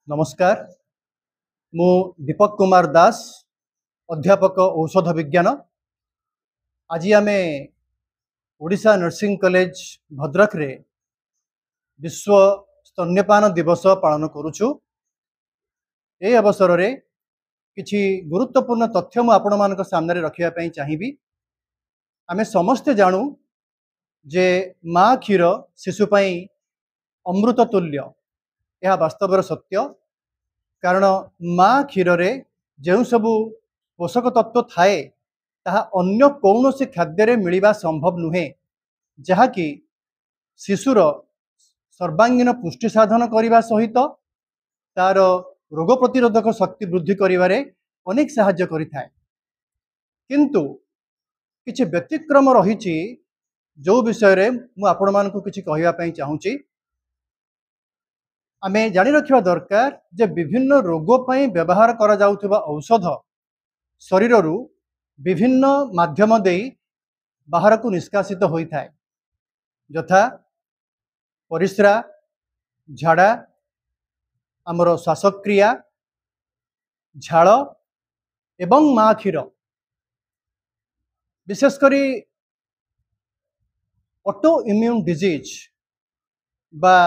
नमस्कार मु दीपक कुमार दास अध्यापक औषध विज्ञान। आज आम ओडिशा नर्सिंग कॉलेज भद्रक रे विश्व स्तन्यपान दिवस पालन करुछु। ए अवसर रे किछि गुरुत्वपूर्ण तथ्य मु आपण मानक सामने रखिया पई चाहिबी। आमे समस्ते जानू जे माँ क्षीर शिशु पई अमृत तुल्य, यह वास्तवर सत्य। कारण माँ क्षीर रे जो सबु पोषक तत्व थाए ताहा अन्य कौनसी खाद्य रे मिलिबा संभव नुहे, जहाँकि शिशुर सर्वांगीन पुष्टि साधन करने सहित तार रोग प्रतिरोधक शक्ति वृद्धि करिवारे अनेक साहाय्य करिथाए। किंतु किछि व्यतिक्रम रहिछि जो विषय रे मु आपण मानकु किछि कहिबा पई चाहूची। आमे जानि रखिबा दरकार जे विभिन्न रोग पई व्यवहार करा जाउथिबा औषध शरीररू विभिन्न माध्यम देई बाहर को निष्कासित होता है, यथा परिस्रा, झाड़ा, आमर श्वासक्रिया, झाड़ एवं माँ क्षीर। विशेषकर ऑटो इम्यून डिजीज बा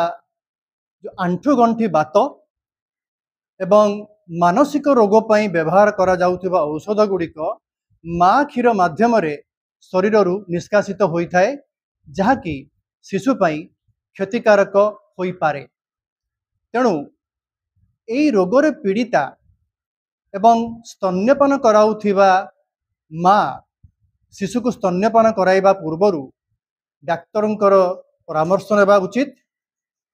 जो आंठु गंठी बात एवं मानसिक रोग पई व्यवहार करा जाउथिबा औषध गुड़िक माँ क्षीर माध्यम रे शरीररू निष्कासित होता है, जहाँकि शिशु पई क्षतिकारक होई पारे। तेणु एई रोगरे पीड़िता एवं स्तन्यपान कराउथिबा माँ शिशु को स्तन्यपान कराइबा पूर्वरु डाक्तरंकर परामर्श नेबा उचित।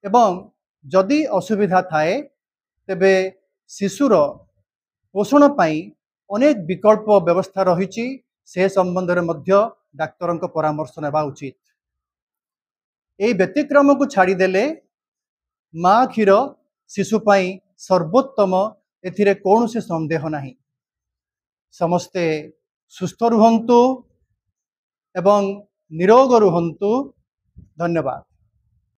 एवं जदि असुविधा थाए तेबे शिशुर पोषण पाई अनेक विकल्प व्यवस्था रही, से संबंध में मध्य डाक्तरंक परामर्श नेबा उचित। एई व्यतिक्रम को छाड़ीदेले माँ क्षीर शिशु पाई सर्वोत्तम, एथिरे कौनसी संदेह नहीं। समस्ते सुस्थ रुहंतु एवं निरोग रुहंतु। धन्यवाद।